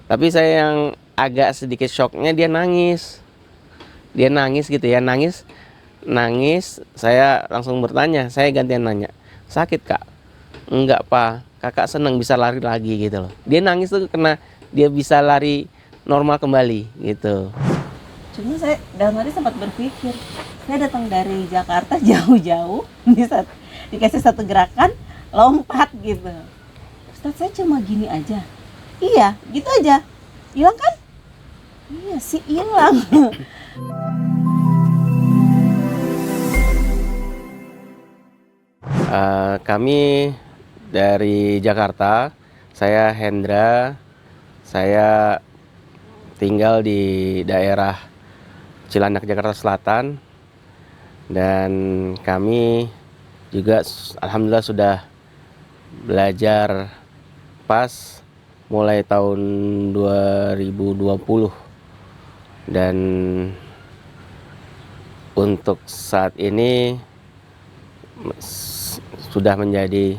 Tapi saya yang agak sedikit shocknya dia nangis. Dia nangis gitu ya, nangis. Saya langsung bertanya, saya gantian nanya, sakit kak? Enggak pak, kakak seneng bisa lari lagi gitu loh. Dia nangis tuh karena dia bisa lari normal kembali gitu. Cuma saya dalam hati sempat berpikir, saya datang dari Jakarta jauh-jauh, dikasih satu gerakan, lompat gitu. Ustadz saya cuma gini aja. Iya, gitu aja. Hilang kan? Iya sih hilang. Kami dari Jakarta, saya Hendra, saya tinggal di daerah Cilandak, Jakarta Selatan, dan kami juga alhamdulillah sudah belajar pas mulai tahun 2020, dan untuk saat ini sudah menjadi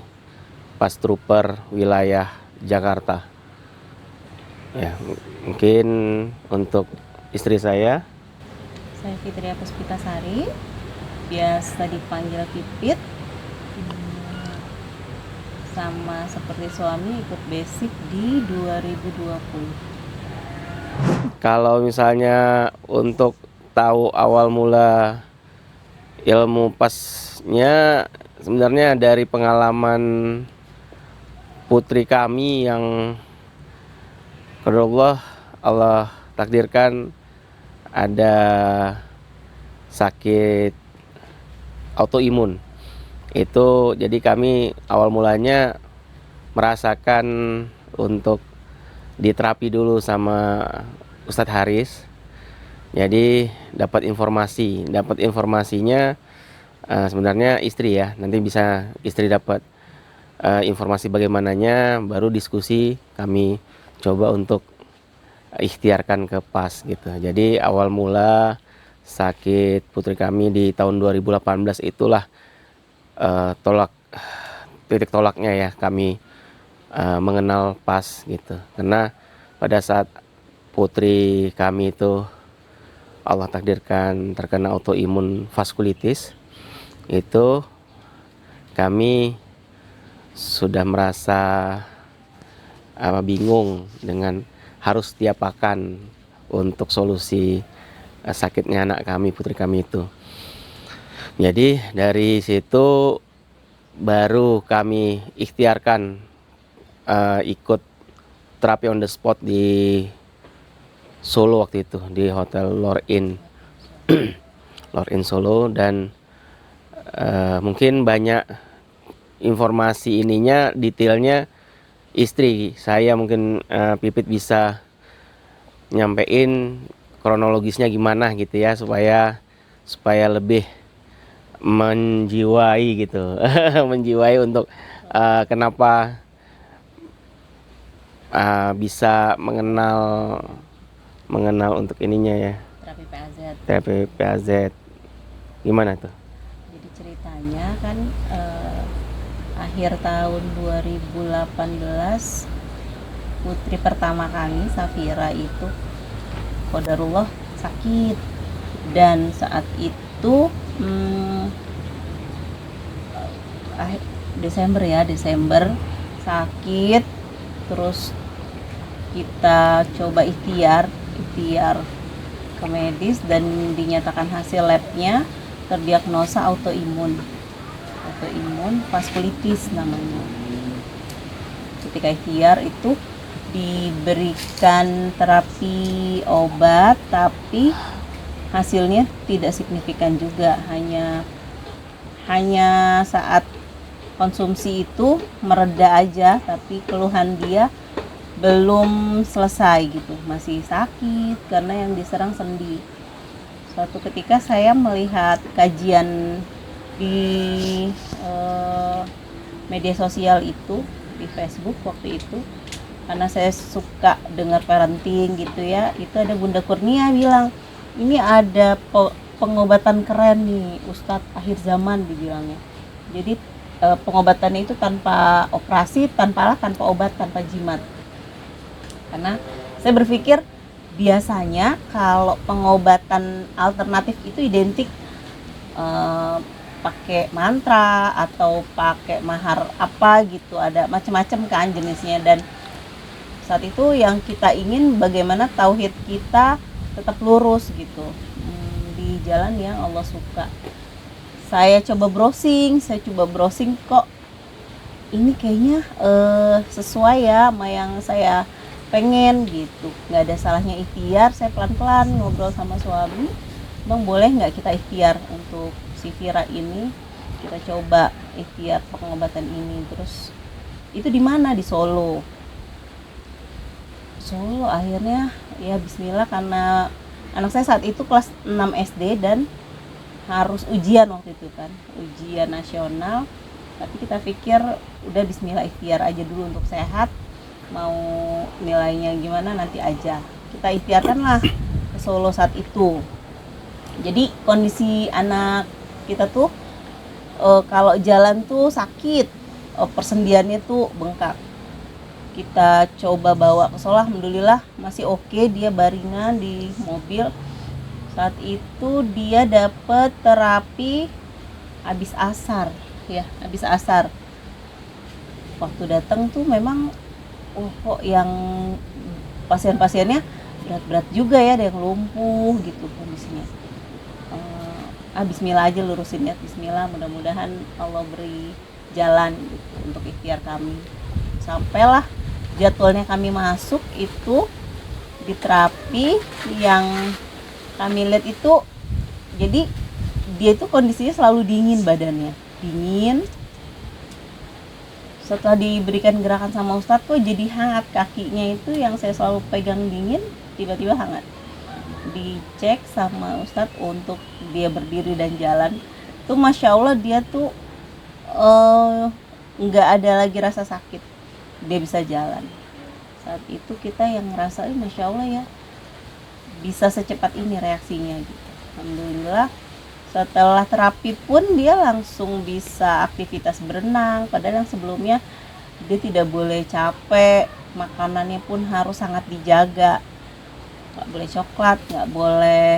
pas trooper wilayah Jakarta. Ya, mungkin untuk istri saya. Saya Fitria Puspitasari, biasa dipanggil Pipit. Sama seperti suami ikut basic di 2020. Kalau misalnya untuk tahu awal mula ilmu pasnya, sebenarnya dari pengalaman putri kami yang Allah takdirkan ada sakit autoimun. Itu jadi kami awal mulanya merasakan untuk diterapi dulu sama Ustadz Haris. Jadi dapat informasinya sebenarnya istri ya. Nanti bisa istri dapat informasi bagaimananya, baru diskusi kami coba untuk ikhtiarkan ke PAS gitu. Jadi awal mula sakit putri kami di tahun 2018 itulah titik tolaknya ya kami mengenal PAS gitu. Karena pada saat putri kami itu Allah takdirkan terkena autoimun vaskulitis, itu kami sudah merasa bingung dengan harus diapakan untuk solusi sakitnya anak kami, putri kami itu. Jadi dari situ baru kami ikhtiarkan ikut terapi on the spot di Solo waktu itu, di Hotel Lor'in Solo. Dan mungkin banyak informasi ininya, detailnya istri saya mungkin Pipit bisa nyampein kronologisnya gimana gitu ya, supaya lebih menjiwai gitu. Menjiwai untuk kenapa bisa mengenal untuk ininya ya, Terapi PAZ. terapi PAZ gimana tuh. Jadi ceritanya kan akhir tahun 2018 putri pertama kami Safira itu qadarullah sakit, dan saat itu Desember sakit. Terus kita coba ikhtiar ke medis dan dinyatakan hasil labnya terdiagnosa autoimun vaskulitis namanya. Ketika ikhtiar itu diberikan terapi obat, tapi hasilnya tidak signifikan juga, hanya saat konsumsi itu mereda aja, tapi keluhan dia belum selesai gitu, masih sakit karena yang diserang sendi. Suatu ketika saya melihat kajian di media sosial itu, di Facebook waktu itu, karena saya suka dengar parenting gitu ya, itu ada Bunda Kurnia bilang, ini ada pengobatan keren nih Ustadz akhir zaman dibilangnya. Jadi pengobatannya itu tanpa operasi, tanpa obat, tanpa jimat. Karena Saya berpikir biasanya kalau pengobatan alternatif itu identik pakai mantra atau pakai mahar apa gitu, ada macam-macam kan jenisnya. Dan saat itu yang kita ingin bagaimana tauhid kita tetap lurus gitu, di jalan yang Allah suka. Saya coba browsing kok ini kayaknya sesuai ya sama yang saya pengen gitu. Nggak ada salahnya ikhtiar. Saya pelan-pelan ngobrol sama suami, bang boleh nggak kita ikhtiar untuk si Vira ini, kita coba ikhtiar pengobatan ini. Terus itu di mana? Di Solo. Akhirnya ya bismillah, karena anak saya saat itu kelas 6 SD dan harus ujian waktu itu kan, ujian nasional. Tapi kita pikir udah bismillah, ikhtiar aja dulu untuk sehat, mau nilainya gimana nanti aja. Kita ikhtiarkanlah ke Solo saat itu. Jadi kondisi anak kita tuh kalau jalan tuh sakit, persendiannya tuh bengkak. Kita coba bawa ke Solo, alhamdulillah masih oke, dia baringan di mobil. Saat itu dia dapat terapi habis asar ya, habis asar. Waktu datang tuh memang kok yang pasien-pasiennya berat-berat juga ya, ada yang lumpuh gitu kondisinya. Bismillah aja lurusin ya, bismillah, mudah-mudahan Allah beri jalan gitu untuk ikhtiar kami. Sampailah jadwalnya kami masuk itu di terapi yang kami lihat itu, jadi dia itu kondisinya selalu dingin, badannya dingin. Setelah diberikan gerakan sama Ustadz kok jadi hangat, kakinya itu yang saya selalu pegang dingin tiba-tiba hangat. Dicek sama Ustadz untuk dia berdiri dan jalan tuh Masya Allah, dia tuh nggak ada lagi rasa sakit, dia bisa jalan. Saat itu kita yang ngerasain Masya Allah ya, bisa secepat ini reaksinya gitu. Alhamdulillah setelah terapi pun dia langsung bisa aktivitas berenang, padahal yang sebelumnya dia tidak boleh capek, makanannya pun harus sangat dijaga, nggak boleh coklat, nggak boleh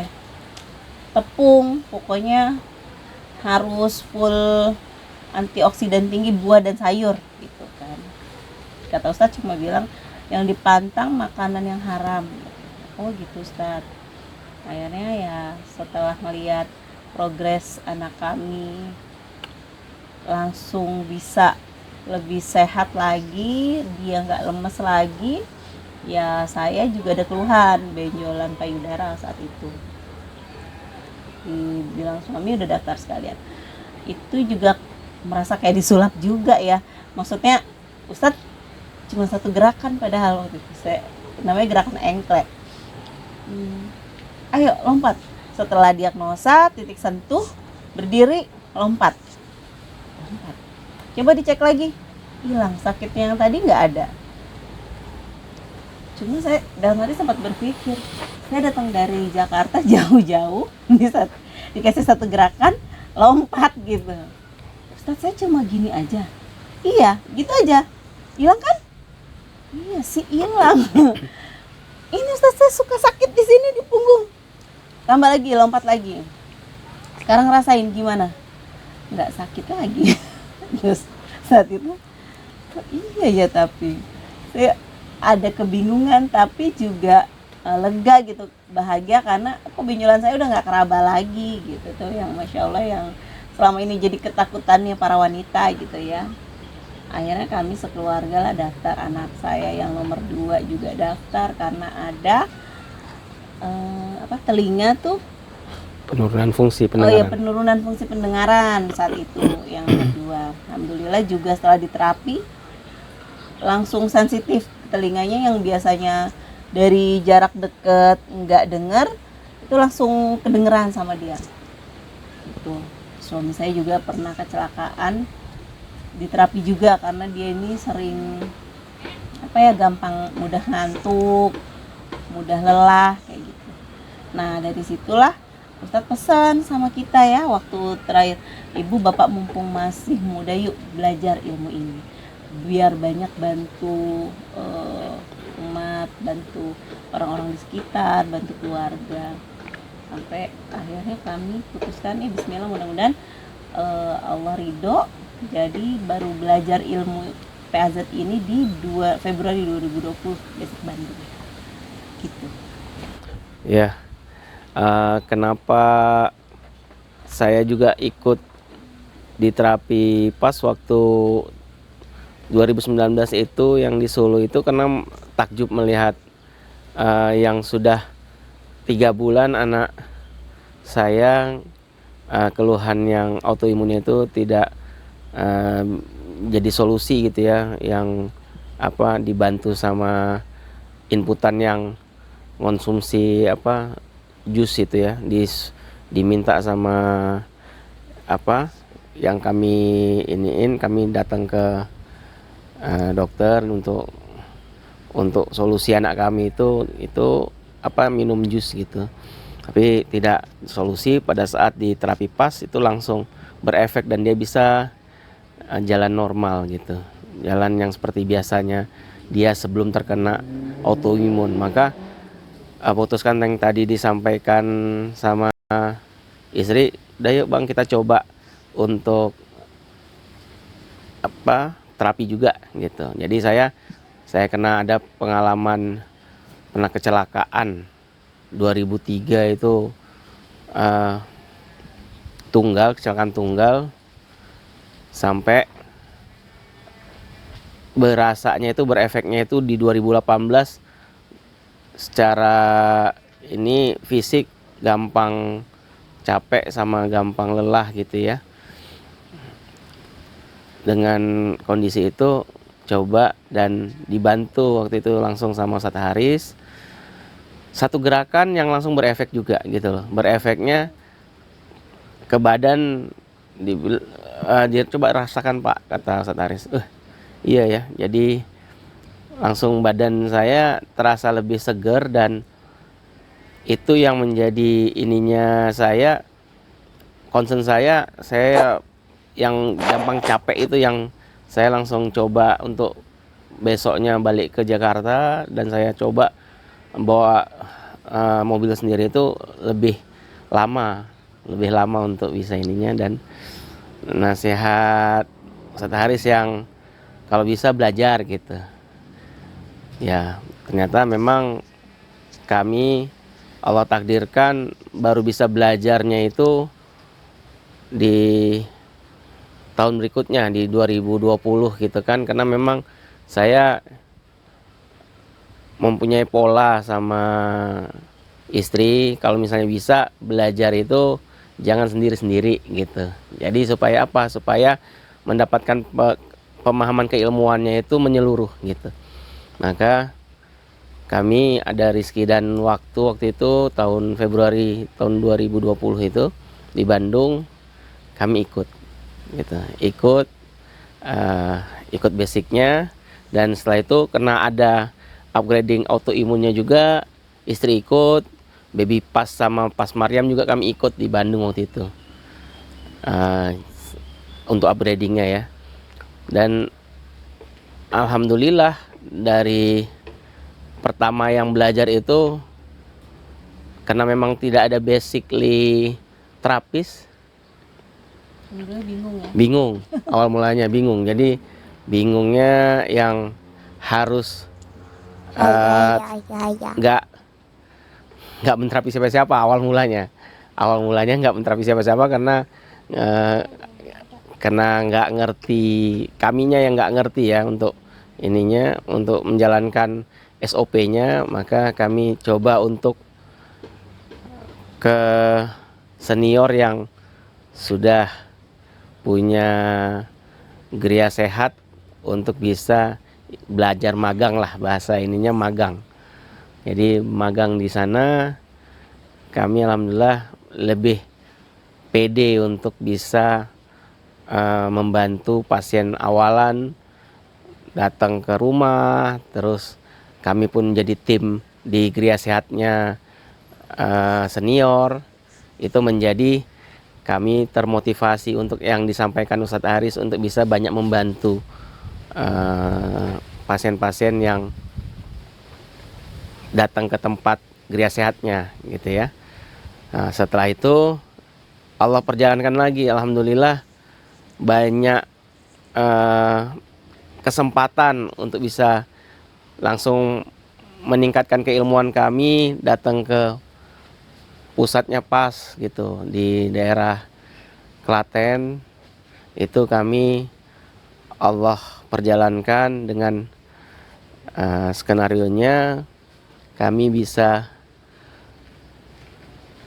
tepung, pokoknya harus full antioksidan tinggi, buah dan sayur gitu kan. Kata Ustadz cuma bilang yang dipantang makanan yang haram. Oh gitu Ustadz. Akhirnya ya setelah melihat progres anak kami langsung bisa lebih sehat lagi, dia nggak lemes lagi, ya saya juga ada keluhan benjolan payudara saat itu. Dibilang suami udah daftar sekalian, itu juga merasa kayak disulap juga ya. Maksudnya Ustadz cuma satu gerakan, padahal waktu itu saya, namanya gerakan engklek. Ayo lompat. Setelah diagnosa, titik sentuh, berdiri, lompat. Coba dicek lagi, hilang sakitnya yang tadi nggak ada. Cuma saya dalam hati sempat berpikir, saya datang dari Jakarta jauh-jauh, dikasih satu gerakan, lompat gitu. Ustadz saya cuma gini aja. Iya, gitu aja. Hilang kan? Iya sih hilang. Ini Ustadz saya suka sakit di sini di punggung. Tambah lagi, lompat lagi. Sekarang rasain gimana? Nggak sakit lagi. Terus saat itu, oh iya ya, tapi saya ada kebingungan tapi juga lega gitu, bahagia karena kok benjolan saya udah nggak keraba lagi gitu tuh, yang Masya Allah yang selama ini jadi ketakutannya para wanita gitu ya. Akhirnya kami sekeluarga lah daftar, anak saya yang nomor 2 juga daftar karena ada telinga tuh penurunan fungsi pendengaran. Oh iya, penurunan fungsi pendengaran saat itu yang kedua. Alhamdulillah juga setelah diterapi langsung sensitif telinganya, yang biasanya dari jarak dekat nggak dengar itu langsung kedengeran sama dia. Itu suami saya juga pernah kecelakaan di terapi juga karena dia ini sering gampang mudah ngantuk, mudah lelah kayak gitu. Nah dari situlah Ustadz pesan sama kita ya waktu terakhir, ibu bapak mumpung masih muda yuk belajar ilmu ini biar banyak bantu umat bantu orang-orang di sekitar, bantu keluarga, sampai akhirnya kami putuskan Bismillah, mudah-mudahan Allah ridho. Jadi baru belajar ilmu PAZ ini di Februari 2020 Basic Bandung gitu. Ya, kenapa saya juga ikut di terapi pas waktu 2019 itu yang di Solo itu, karena takjub melihat yang sudah 3 bulan anak saya keluhan yang autoimun itu tidak jadi solusi gitu ya, yang dibantu sama inputan yang konsumsi jus itu ya, diminta sama yang kami datang ke dokter untuk solusi anak kami itu minum jus gitu, tapi tidak solusi. Pada saat di terapi pas itu langsung berefek dan dia bisa jalan normal gitu, jalan yang seperti biasanya dia sebelum terkena autoimun. Maka putuskan yang tadi disampaikan sama istri, udah yuk bang kita coba untuk terapi juga gitu. Jadi saya kena ada pengalaman, pernah kecelakaan 2003 itu, kecelakaan tunggal, sampai berasanya itu, berefeknya itu di 2018. Secara ini fisik gampang capek sama gampang lelah gitu ya. Dengan kondisi itu coba dan dibantu waktu itu langsung sama Ustadz Haris. Satu gerakan yang langsung berefek juga gitu loh. Berefeknya ke badan, dia coba rasakan Pak, kata Ustadz Haris. Iya ya, jadi langsung badan saya terasa lebih segar, dan itu yang menjadi ininya saya, concern saya yang gampang capek itu, yang saya langsung coba untuk besoknya balik ke Jakarta, dan saya coba bawa mobil sendiri itu lebih lama untuk bisa ininya. Dan nasihat Ustadz Haris yang kalau bisa belajar gitu ya, ternyata memang kami Allah takdirkan baru bisa belajarnya itu di tahun berikutnya, di 2020 gitu kan, karena memang saya mempunyai pola sama istri, kalau misalnya bisa belajar itu jangan sendiri-sendiri gitu. Jadi supaya supaya mendapatkan pemahaman keilmuannya itu menyeluruh gitu. Maka kami ada rezeki dan waktu itu tahun Februari tahun 2020 itu di Bandung, kami ikut gitu. Ikut basicnya, dan setelah itu kena ada upgrading autoimunnya juga, istri ikut, baby pas sama pas Maryam juga kami ikut di Bandung waktu itu untuk upgradingnya ya. Dan alhamdulillah dari pertama yang belajar itu, karena memang tidak ada basically terapis, bingung awal mulanya bingung. Jadi bingungnya yang harus nggak menterapi siapa-siapa awal mulanya nggak menterapi siapa-siapa, karena nggak ngerti, kaminya yang nggak ngerti ya untuk ininya, untuk menjalankan SOP-nya. Maka kami coba untuk ke senior yang sudah punya geria sehat untuk bisa belajar magang lah, bahasa ininya magang. Jadi magang di sana kami alhamdulillah lebih pede untuk bisa membantu pasien awalan datang ke rumah. Terus kami pun jadi tim di geria sehatnya senior. Itu menjadi kami termotivasi untuk yang disampaikan Ustadz Haris, untuk bisa banyak membantu pasien-pasien yang datang ke tempat Gria Sehatnya gitu ya. Nah, setelah itu Allah perjalankan lagi, alhamdulillah banyak kesempatan untuk bisa langsung meningkatkan keilmuan kami, datang ke pusatnya PAS gitu di daerah Klaten. Itu kami Allah perjalankan dengan skenarionya, kami bisa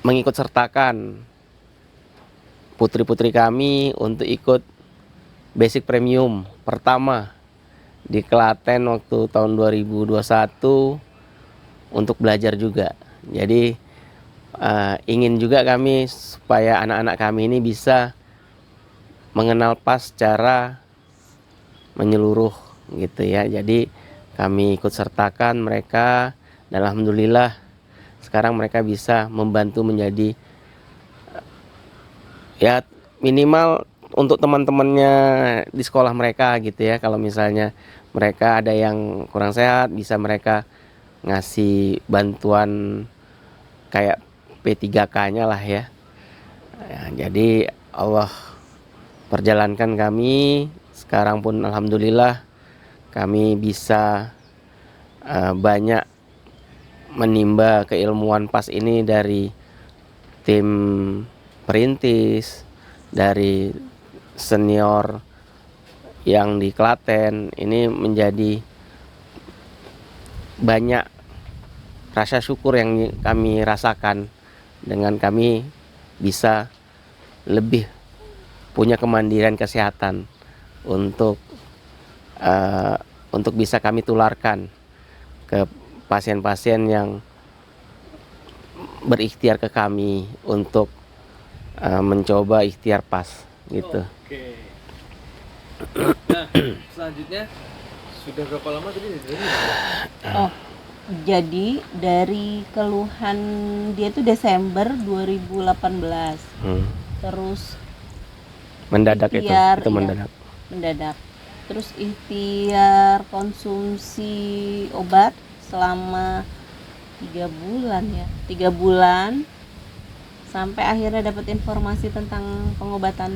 mengikut sertakan putri-putri kami untuk ikut basic premium pertama di Klaten waktu tahun 2021 untuk belajar juga. Jadi ingin juga kami supaya anak-anak kami ini bisa mengenal PAS secara menyeluruh gitu ya. Jadi kami ikut sertakan mereka dan alhamdulillah sekarang mereka bisa membantu menjadi ya minimal untuk teman-temannya di sekolah mereka gitu ya. Kalau misalnya mereka ada yang kurang sehat, bisa mereka ngasih bantuan kayak P3K-nya lah ya. Jadi Allah perjalankan kami, sekarang pun alhamdulillah kami bisa banyak menimba keilmuan PAS ini dari tim perintis, dari senior yang di Klaten. Ini menjadi banyak rasa syukur yang kami rasakan dengan kami bisa lebih punya kemandirian kesehatan untuk bisa kami tularkan ke pasien-pasien yang berikhtiar ke kami untuk mencoba ikhtiar PAS gitu. Oke. Nah, selanjutnya sudah berapa lama tadi? Oh, jadi dari keluhan dia itu Desember 2018. Terus Mendadak ikhtiar, itu iya, mendadak. Terus ikhtiar konsumsi obat selama 3 bulan sampai akhirnya dapat informasi tentang pengobatan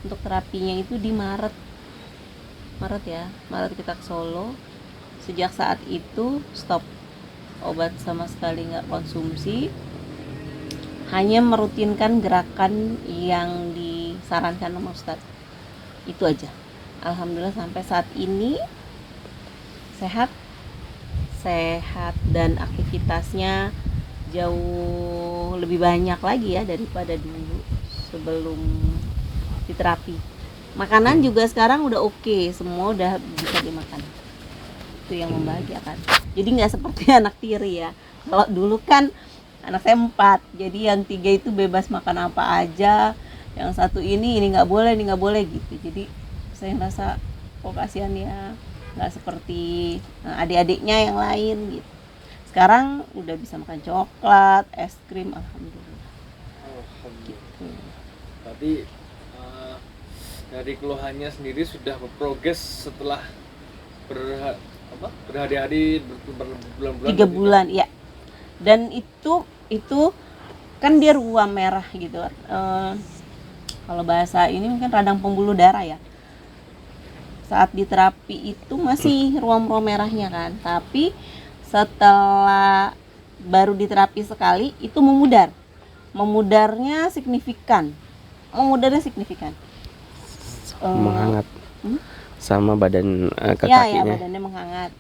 untuk terapinya itu di Maret kita ke Solo. Sejak saat itu stop obat sama sekali, nggak konsumsi, hanya merutinkan gerakan yang disarankan sama Ustadz, itu aja. Alhamdulillah sampai saat ini sehat dan aktivitasnya jauh lebih banyak lagi ya daripada dulu sebelum diterapi. Makanan juga sekarang udah oke, semua udah bisa dimakan. Itu yang membahagiakan. Jadi nggak seperti anak tiri ya. Kalau dulu kan anak saya 4, jadi yang 3 itu bebas makan apa aja, yang satu ini nggak boleh gitu. Jadi saya merasa kasihan ya, nggak seperti adik-adiknya yang lain gitu. Sekarang udah bisa makan coklat, es krim, alhamdulillah. Gitu. Berarti dari keluhannya sendiri sudah berprogres setelah berhari-hari, berbulan-bulan. 3 bulan ya. Dan itu kan dia ruam merah gitu. Kalau bahasa ini mungkin radang pembuluh darah ya. Saat diterapi itu masih ruam-ruam merahnya kan, tapi setelah baru diterapi sekali itu memudarnya signifikan. Menghangat sama badan Ya kakinya. badannya menghangat,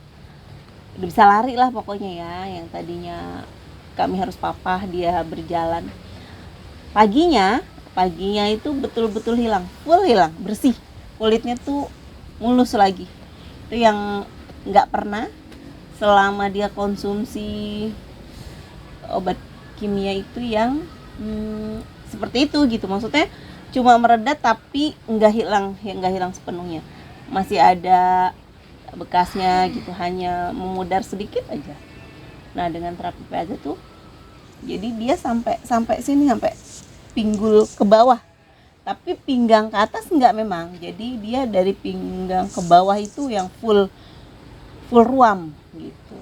udah bisa lari lah pokoknya ya. Yang tadinya kami harus papah, dia berjalan. Paginya itu betul-betul hilang, full hilang, bersih, kulitnya tuh mulus lagi. Itu yang nggak pernah selama dia konsumsi obat kimia itu yang seperti itu gitu. Maksudnya cuma meredat tapi nggak hilang sepenuhnya, masih ada bekasnya gitu, hanya memudar sedikit aja. Nah dengan terapi PAZ tuh jadi dia sampai sini, sampai pinggul ke bawah, tapi pinggang ke atas enggak memang. Jadi dia dari pinggang ke bawah itu yang full ruam gitu.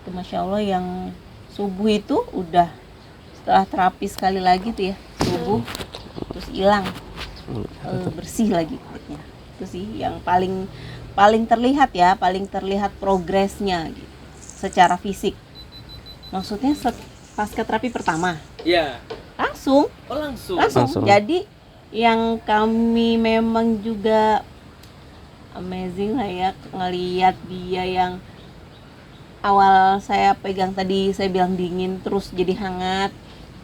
Itu Masya Allah yang subuh itu udah setelah terapi sekali lagi tuh ya, subuh terus hilang, bersih lagi kulitnya. Itu sih yang paling paling terlihat ya, paling terlihat progresnya gitu, secara fisik. Maksudnya pasca terapi pertama Ya. langsung Oh, langsung. Langsung. Jadi yang kami memang juga amazing lah ya ngelihat dia yang awal saya pegang tadi saya bilang dingin terus jadi hangat,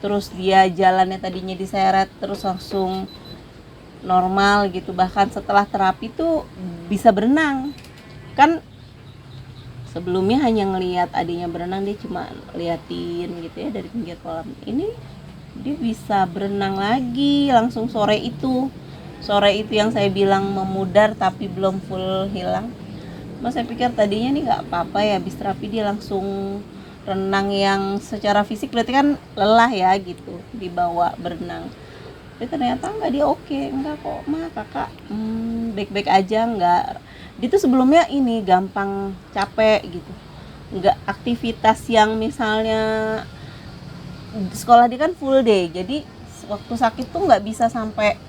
terus dia jalannya tadinya diseret terus langsung normal gitu, bahkan setelah terapi tuh bisa berenang. Kan sebelumnya hanya ngelihat adiknya berenang, dia cuma liatin gitu ya dari pinggir kolam. Ini dia bisa berenang lagi langsung sore itu yang saya bilang memudar tapi belum full hilang. Mas saya pikir tadinya nih nggak apa-apa ya, habis terapi dia langsung renang yang secara fisik berarti kan lelah ya gitu, dibawa berenang. Tapi ternyata enggak, dia oke, enggak kok mah kakak baik-baik aja, enggak. Dia tuh sebelumnya ini gampang capek gitu, enggak aktivitas yang misalnya sekolah dia kan full day, jadi waktu sakit tuh nggak bisa sampai,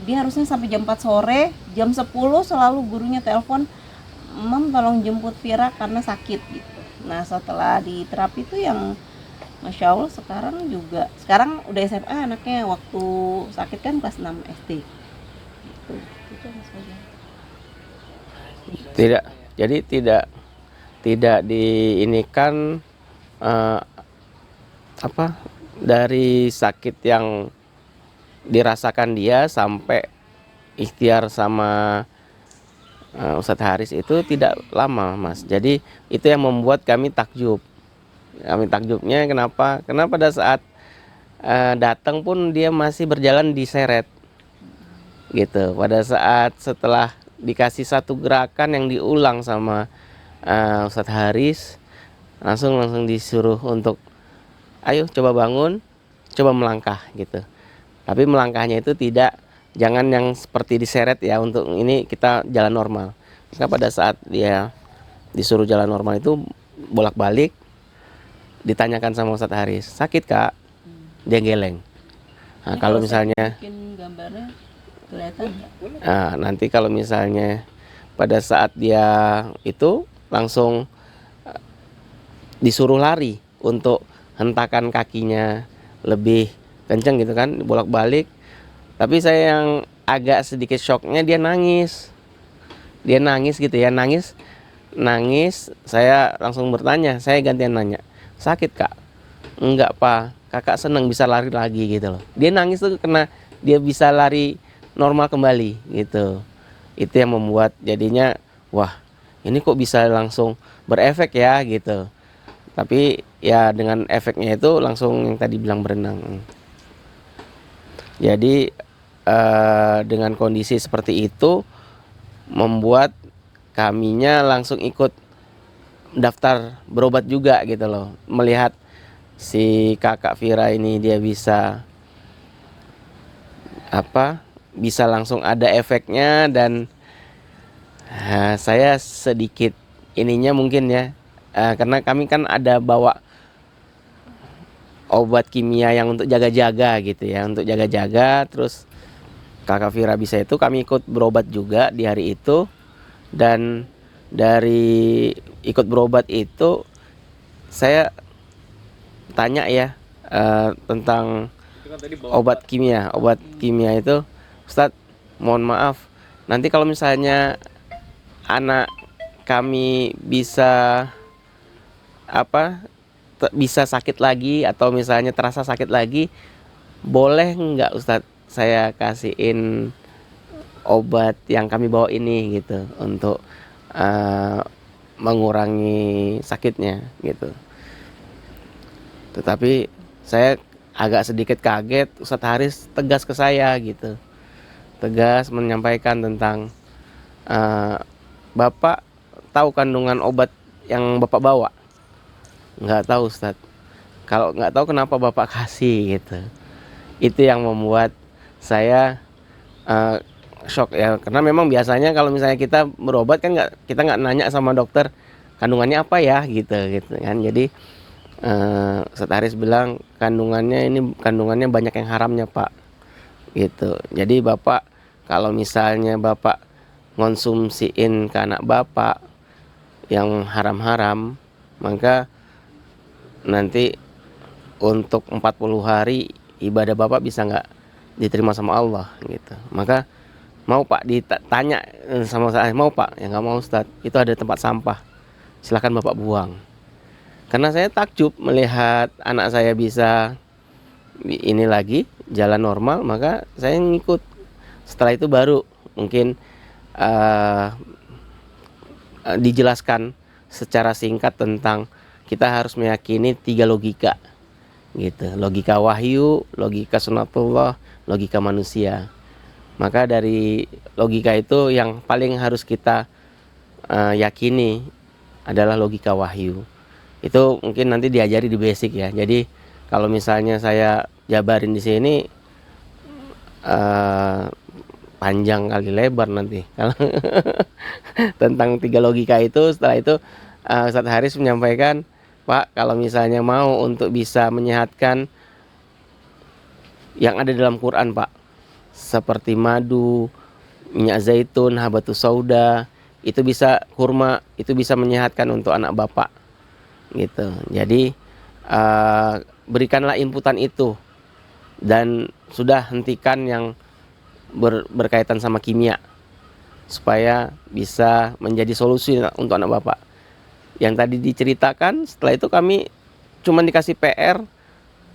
dia harusnya sampai jam 4 sore, jam 10 selalu gurunya telepon, Mam tolong jemput Vira karena sakit gitu. Nah setelah di terapi tuh yang Masya Allah sekarang udah SMA anaknya, waktu sakit kan kelas 6 SD gitu. Itu Mas Fajar. Tidak, jadi tidak diinikan apa dari sakit yang dirasakan dia sampai ikhtiar sama Ustadz Haris itu tidak lama, Mas. Jadi itu yang membuat kami takjub. Kami takjubnya kenapa? Karena pada saat datang pun dia masih berjalan diseret gitu. Pada saat setelah dikasih satu gerakan yang diulang sama Ustadz Haris, langsung disuruh untuk ayo coba bangun, coba melangkah gitu. Tapi melangkahnya itu jangan yang seperti diseret ya, untuk ini kita jalan normal. Karena pada saat dia disuruh jalan normal itu bolak-balik ditanyakan sama Ustadz Haris, sakit kak? Dia geleng. Nah, Ini kalau saya misalnya bikin gambarnya kelihatan nggak? nanti kalau misalnya pada saat dia itu langsung disuruh lari untuk hentakan kakinya lebih kenceng gitu kan, bolak-balik. Tapi saya yang agak sedikit shocknya dia nangis gitu ya, nangis. Saya langsung bertanya, saya gantian nanya, sakit kak? Enggak pak, kakak seneng bisa lari lagi gitu loh. Dia nangis tuh karena dia bisa lari normal kembali gitu. Itu yang membuat jadinya wah, ini kok bisa langsung berefek ya gitu. Tapi ya dengan efeknya itu langsung yang tadi bilang berenang. Jadi dengan kondisi seperti itu membuat kaminya langsung ikut daftar berobat juga gitu loh. Melihat si kakak Vira ini dia bisa bisa langsung ada efeknya, dan saya sedikit ininya mungkin ya, karena kami kan ada bawa obat kimia yang untuk jaga-jaga gitu ya, untuk jaga-jaga. Terus kakak Vira bisa itu kami ikut berobat juga di hari itu, dan dari ikut berobat itu saya tanya ya tentang Itu kan tadi bawa obat kimia itu, Ustadz mohon maaf nanti kalau misalnya anak kami bisa bisa sakit lagi atau misalnya terasa sakit lagi, boleh nggak Ustadz saya kasihin obat yang kami bawa ini gitu untuk mengurangi sakitnya gitu. Tetapi saya agak sedikit kaget, Ustadz Haris tegas ke saya gitu, tegas menyampaikan tentang Bapak tahu kandungan obat yang Bapak bawa? Nggak tahu Ustadz. Kalau nggak tahu kenapa Bapak kasih gitu. Itu yang membuat saya shock ya, karena memang biasanya kalau misalnya kita berobat kan kita nggak nanya sama dokter kandungannya apa ya gitu kan. Jadi Ustadz Haris bilang kandungannya banyak yang haramnya Pak gitu. Jadi Bapak kalau misalnya Bapak ngonsumsiin ke anak Bapak yang haram-haram, maka nanti untuk 40 hari ibadah Bapak bisa nggak diterima sama Allah gitu. Maka mau Pak ditanya sama saya, mau Pak? Ya nggak mau Ustadz, itu ada tempat sampah, silahkan Bapak buang. Karena saya takjub melihat anak saya bisa ini lagi jalan normal, maka saya ngikut. Setelah itu baru mungkin dijelaskan secara singkat tentang kita harus meyakini 3 logika gitu. Logika wahyu, logika sunatullah, logika manusia. Maka dari logika itu yang paling harus kita yakini adalah logika wahyu. Itu mungkin nanti diajari di basic ya. Jadi kalau misalnya saya jabarin di sini panjang kali lebar nanti kalau tentang 3 logika itu. Setelah itu Ustadz Haris menyampaikan, Pak, kalau misalnya mau untuk bisa menyehatkan yang ada dalam Quran Pak, seperti madu, minyak zaitun, habatus sauda, itu bisa kurma, itu bisa menyehatkan untuk anak Bapak gitu. Jadi berikanlah inputan itu dan sudah hentikan yang berkaitan sama kimia supaya bisa menjadi solusi untuk anak Bapak. Yang tadi diceritakan, setelah itu kami cuma dikasih PR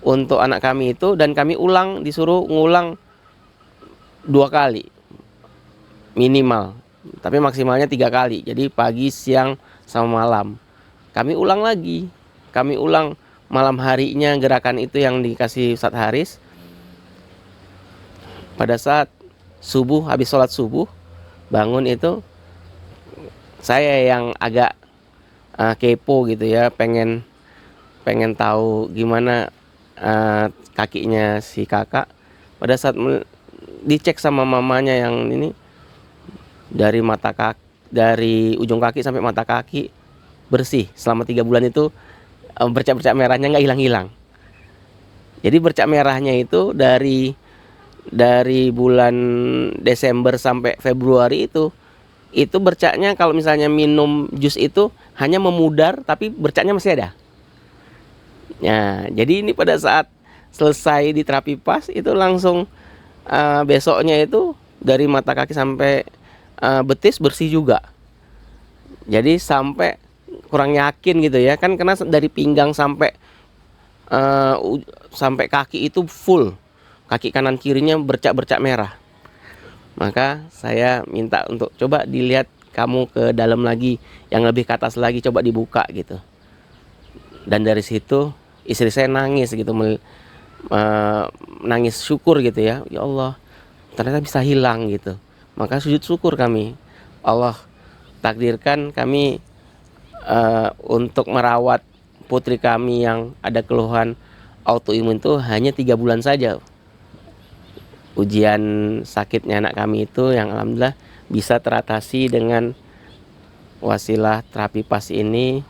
untuk anak kami itu, dan kami disuruh ngulang 2 kali minimal, tapi maksimalnya 3 kali. Jadi pagi, siang, sama malam. Kami ulang lagi, kami ulang malam harinya gerakan itu yang dikasih Ustadz Haris. Pada saat subuh, habis sholat subuh, bangun itu saya yang agak kepo gitu ya, pengen tahu gimana kakinya si kakak. Pada saat dicek sama mamanya yang ini, dari dari ujung kaki sampai mata kaki bersih. Selama 3 bulan itu bercak-bercak merahnya nggak hilang-hilang. Jadi bercak merahnya itu dari bulan Desember sampai Februari itu bercaknya, kalau misalnya minum jus itu hanya memudar tapi bercaknya masih ada. Nah, jadi ini pada saat selesai di terapi pas itu langsung besoknya itu dari mata kaki sampai betis bersih juga. Jadi sampai kurang yakin gitu ya kan, karena dari pinggang sampai kaki itu full, kaki kanan kirinya bercak-bercak merah. Maka saya minta untuk coba dilihat kamu ke dalam lagi, yang lebih ke atas lagi, coba dibuka gitu. Dan dari situ istri saya nangis gitu, nangis syukur gitu ya Allah, ternyata bisa hilang gitu. Maka sujud syukur kami, Allah takdirkan kami untuk merawat putri kami yang ada keluhan autoimun itu hanya 3 bulan saja. Ujian sakitnya anak kami itu yang alhamdulillah bisa teratasi dengan wasilah terapi pas ini,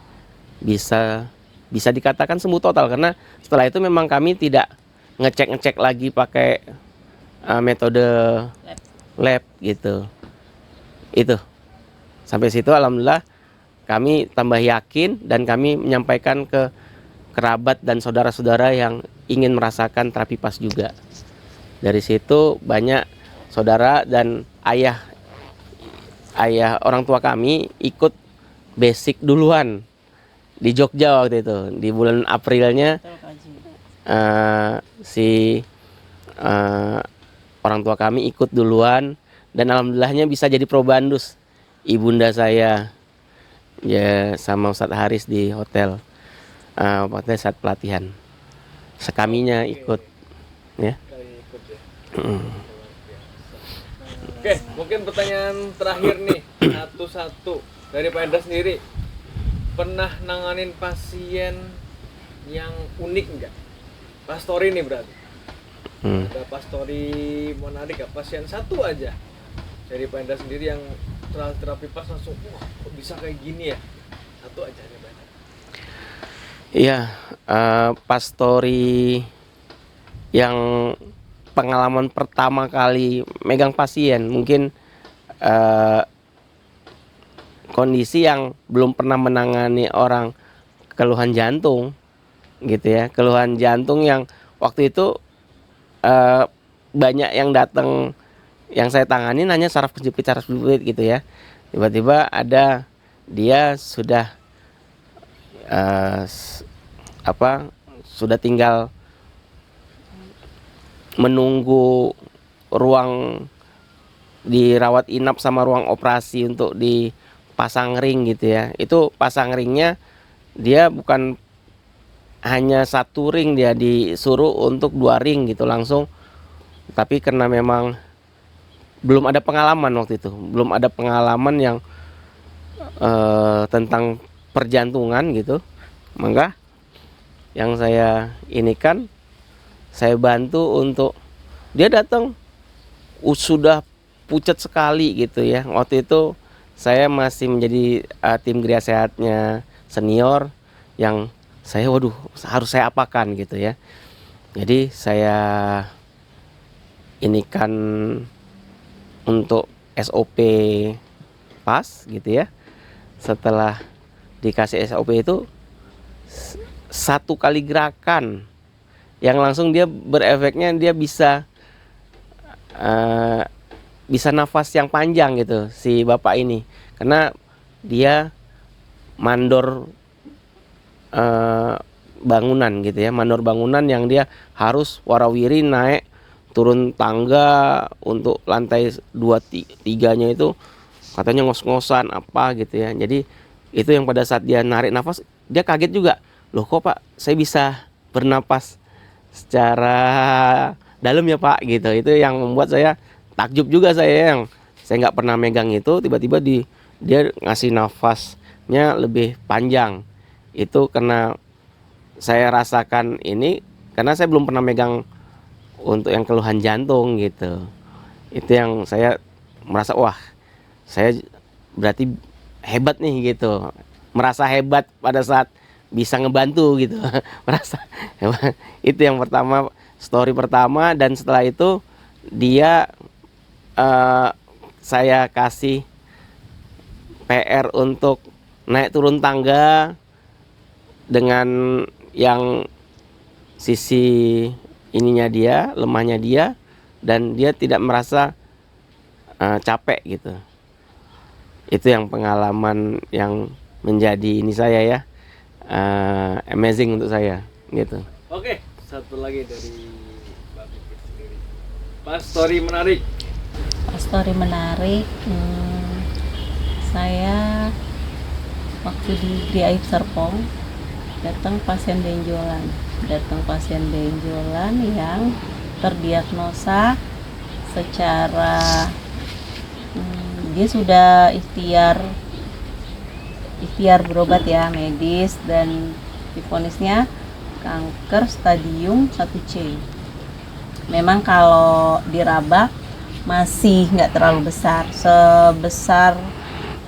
bisa dikatakan sembuh total. Karena setelah itu memang kami tidak ngecek lagi pakai metode lab gitu. Itu sampai situ alhamdulillah kami tambah yakin, dan kami menyampaikan ke kerabat dan saudara-saudara yang ingin merasakan terapi pas juga. Dari situ banyak saudara dan ayah orang tua kami ikut basic duluan di Jogja waktu itu. Di bulan Aprilnya orang tua kami ikut duluan, dan alhamdulillahnya bisa jadi probandus ibunda saya ya sama Ustadz Haris di hotel saat pelatihan. Sekaminya ikut ya. Oke, mungkin pertanyaan terakhir nih, satu-satu dari Pak Enda sendiri. Pernah nanganin pasien yang unik enggak? Pastori nih berarti. Ada pastori menarik gak? Pasien satu aja dari Pak Enda sendiri yang setelah terapi pas langsung, wah kok bisa kayak gini ya? satu aja nih Pak. Iya, pas story yang pengalaman pertama kali megang pasien, mungkin eh, kondisi yang belum pernah menangani orang keluhan jantung gitu ya, keluhan jantung yang waktu itu eh, banyak yang datang, yang saya tangani nanya saraf kejepit gitu ya. Tiba-tiba ada, dia sudah eh, s- sudah tinggal menunggu ruang dirawat inap sama ruang operasi untuk dipasang ring gitu ya. Itu pasang ringnya dia bukan hanya satu ring, dia disuruh untuk 2 ring gitu langsung. Tapi karena memang belum ada pengalaman waktu itu, belum ada pengalaman yang tentang perjantungan gitu, maka yang saya ini kan, saya bantu untuk dia datang sudah pucat sekali gitu ya. Waktu itu saya masih menjadi tim geria sehatnya senior, yang saya waduh harus saya apakan gitu ya. Jadi saya ini kan untuk SOP pas gitu ya. Setelah dikasih SOP itu satu kali gerakan yang langsung dia berefeknya, dia eh, bisa nafas yang panjang gitu si bapak ini, karena dia mandor bangunan gitu ya, mandor bangunan yang dia harus warawiri naik turun tangga untuk lantai 2-3-nya itu katanya ngos-ngosan apa gitu ya. Jadi itu yang pada saat dia narik nafas, dia kaget juga, loh kok Pak saya bisa bernapas secara dalam ya Pak gitu. Itu yang membuat saya takjub juga, saya yang saya nggak pernah megang itu, tiba-tiba dia ngasih nafasnya lebih panjang. Itu karena saya rasakan ini, karena saya belum pernah megang untuk yang keluhan jantung gitu. Itu yang saya merasa wah saya berarti hebat nih gitu, merasa hebat pada saat bisa ngebantu gitu. Merasa hebat. Itu yang pertama, story pertama. Dan setelah itu dia saya kasih PR untuk naik turun tangga dengan yang sisi ininya dia, lemahnya dia, dan dia tidak merasa capek gitu. Itu yang pengalaman yang menjadi ini saya ya, amazing untuk saya gitu. Oke, satu lagi dari Mbak Pipit sendiri. Pas story menarik. Story menarik, saya waktu di Gria Aib Serpong datang pasien benjolan yang terdiagnosa secara dia sudah ikhtiar berobat ya, medis, dan divonisnya kanker stadium 1C. Memang kalau diraba masih nggak terlalu besar, sebesar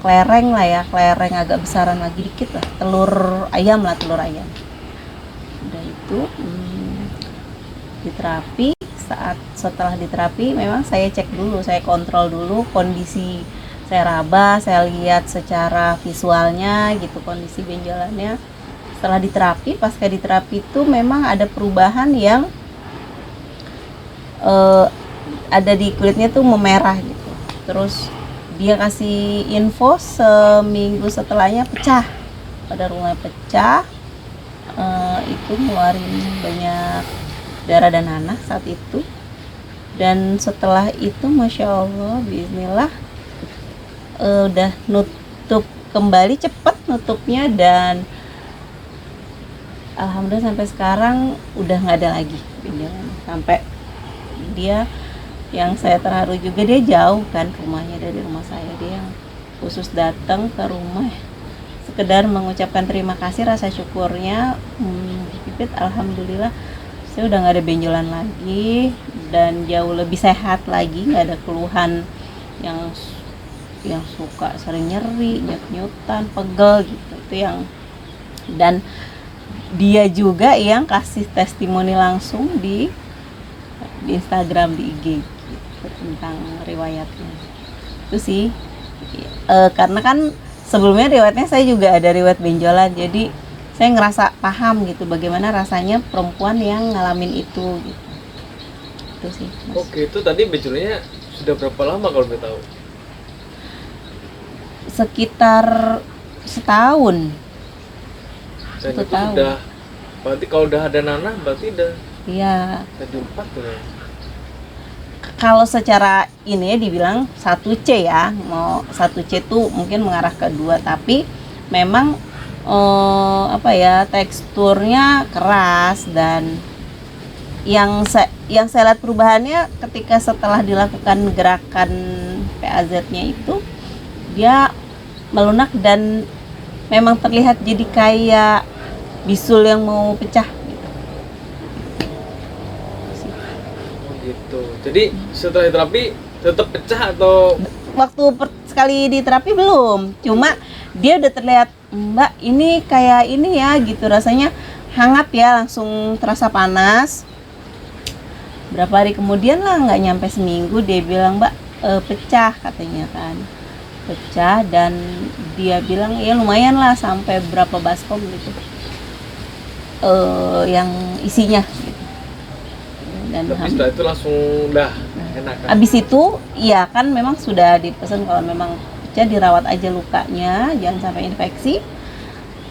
kelereng lah ya, kelereng agak besaran lagi dikit lah, telur ayam. Udah itu diterapi. Setelah diterapi memang saya cek dulu, saya kontrol dulu kondisi, saya raba, saya lihat secara visualnya gitu kondisi benjolannya. Setelah diterapi, pasca diterapi itu memang ada perubahan yang ada di kulitnya tuh memerah gitu. Terus dia kasih info seminggu setelahnya pecah, pada rumah pecah, itu ngeluarin banyak darah dan nanah saat itu. Dan setelah itu masya Allah, bismillah, udah nutup kembali, cepet nutupnya, dan alhamdulillah sampai sekarang udah nggak ada lagi benjolan. Sampai dia, yang saya terharu juga, dia jauh kan rumahnya dari rumah saya, dia khusus datang ke rumah sekedar mengucapkan terima kasih, rasa syukurnya. Pipit, alhamdulillah saya udah nggak ada benjolan lagi dan jauh lebih sehat lagi, nggak ada keluhan yang yang suka sering nyeri, nyut-nyutan, pegel gitu. Itu yang, dan dia juga yang kasih testimoni langsung di Instagram, di IG gitu, tentang riwayatnya. Itu sih. Karena kan sebelumnya riwayatnya saya juga ada riwayat benjolan, jadi saya ngerasa paham gitu bagaimana rasanya perempuan yang ngalamin itu gitu. Itu sih, Mas. Oke, itu tadi benjolannya sudah berapa lama kalau boleh tahu? Sekitar setahun. Dan Satu itu tahun. sudah, berarti kalau udah ada nanah berarti udah Iya. jadi 4 tuh ya. Kalau secara ini dibilang 1C ya, mau 1C tuh mungkin mengarah ke 2, tapi memang apa ya, teksturnya keras, dan yang saya lihat perubahannya ketika setelah dilakukan gerakan PAZ-nya itu, dia melunak dan memang terlihat jadi kayak bisul yang mau pecah gitu. Oh gitu. Jadi setelah terapi tetap pecah atau Waktu sekali di terapi belum, cuma dia udah terlihat, Mbak ini kayak ini ya gitu, rasanya hangat ya, langsung terasa panas. Berapa hari kemudian lah, nggak nyampe seminggu, dia bilang, Mbak pecah katanya kan, pecah. Dan dia bilang ya lumayan lah, sampai berapa baskom gitu yang isinya gitu. Dan tapi setelah itu langsung udah enak kan? abis itu iya kan, memang sudah dipesan kalau memang pecah dirawat aja lukanya, jangan sampai infeksi.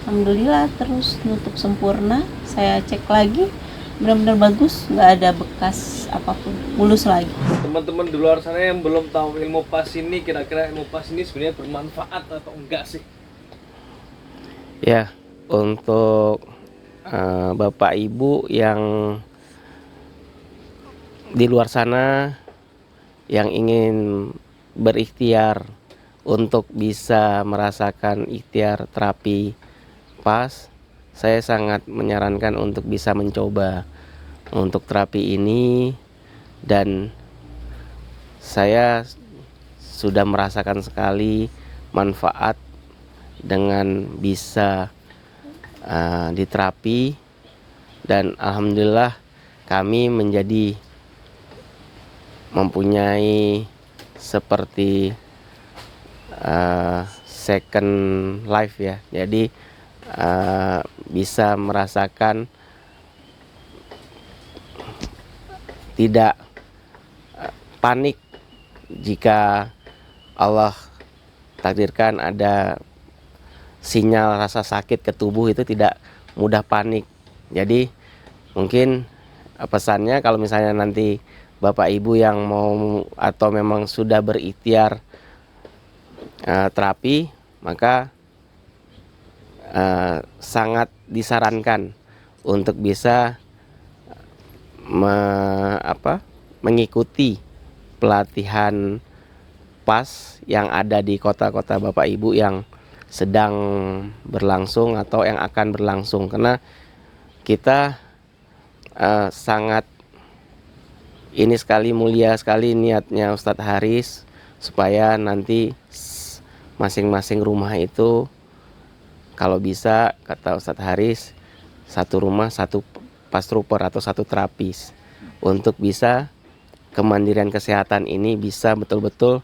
Alhamdulillah terus nutup sempurna. Saya cek lagi, benar-benar bagus, nggak ada bekas apapun, mulus lagi. Teman-teman di luar sana yang belum tahu ilmu pas ini, kira-kira ilmu pas ini sebenarnya bermanfaat atau enggak sih? Ya, untuk Bapak Ibu yang di luar sana yang ingin berikhtiar untuk bisa merasakan ikhtiar terapi pas, saya sangat menyarankan untuk bisa mencoba untuk terapi ini, dan saya sudah merasakan sekali manfaat dengan bisa diterapi, dan alhamdulillah kami menjadi mempunyai seperti second life ya. Jadi bisa merasakan tidak panik jika Allah takdirkan ada sinyal rasa sakit ke tubuh, itu tidak mudah panik. Jadi mungkin pesannya, kalau misalnya nanti Bapak Ibu yang mau atau memang sudah berikhtiar terapi, maka sangat disarankan untuk bisa mengikuti pelatihan pas yang ada di kota-kota Bapak Ibu yang sedang berlangsung atau yang akan berlangsung, karena kita sangat ini sekali, mulia sekali niatnya Ustadz Haris, supaya nanti masing-masing rumah itu, kalau bisa kata Ustadz Haris, satu rumah satu pastruper atau satu terapis, untuk bisa kemandirian kesehatan ini bisa betul-betul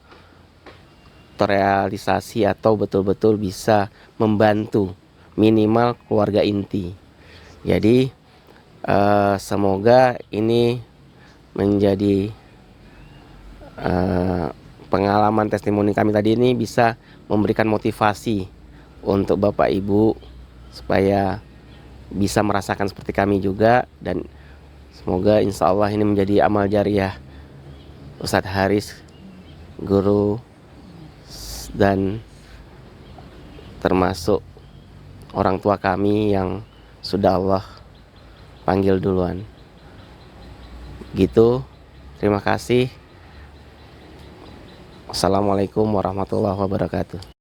terrealisasi atau betul-betul bisa membantu minimal keluarga inti. Jadi semoga ini menjadi pengalaman testimoni kami tadi ini bisa memberikan motivasi untuk Bapak Ibu supaya bisa merasakan seperti kami juga, dan semoga insya Allah ini menjadi amal jariah Ustadz Haris, guru, dan termasuk orang tua kami yang sudah Allah panggil duluan. Gitu, terima kasih. Wassalamualaikum warahmatullahi wabarakatuh.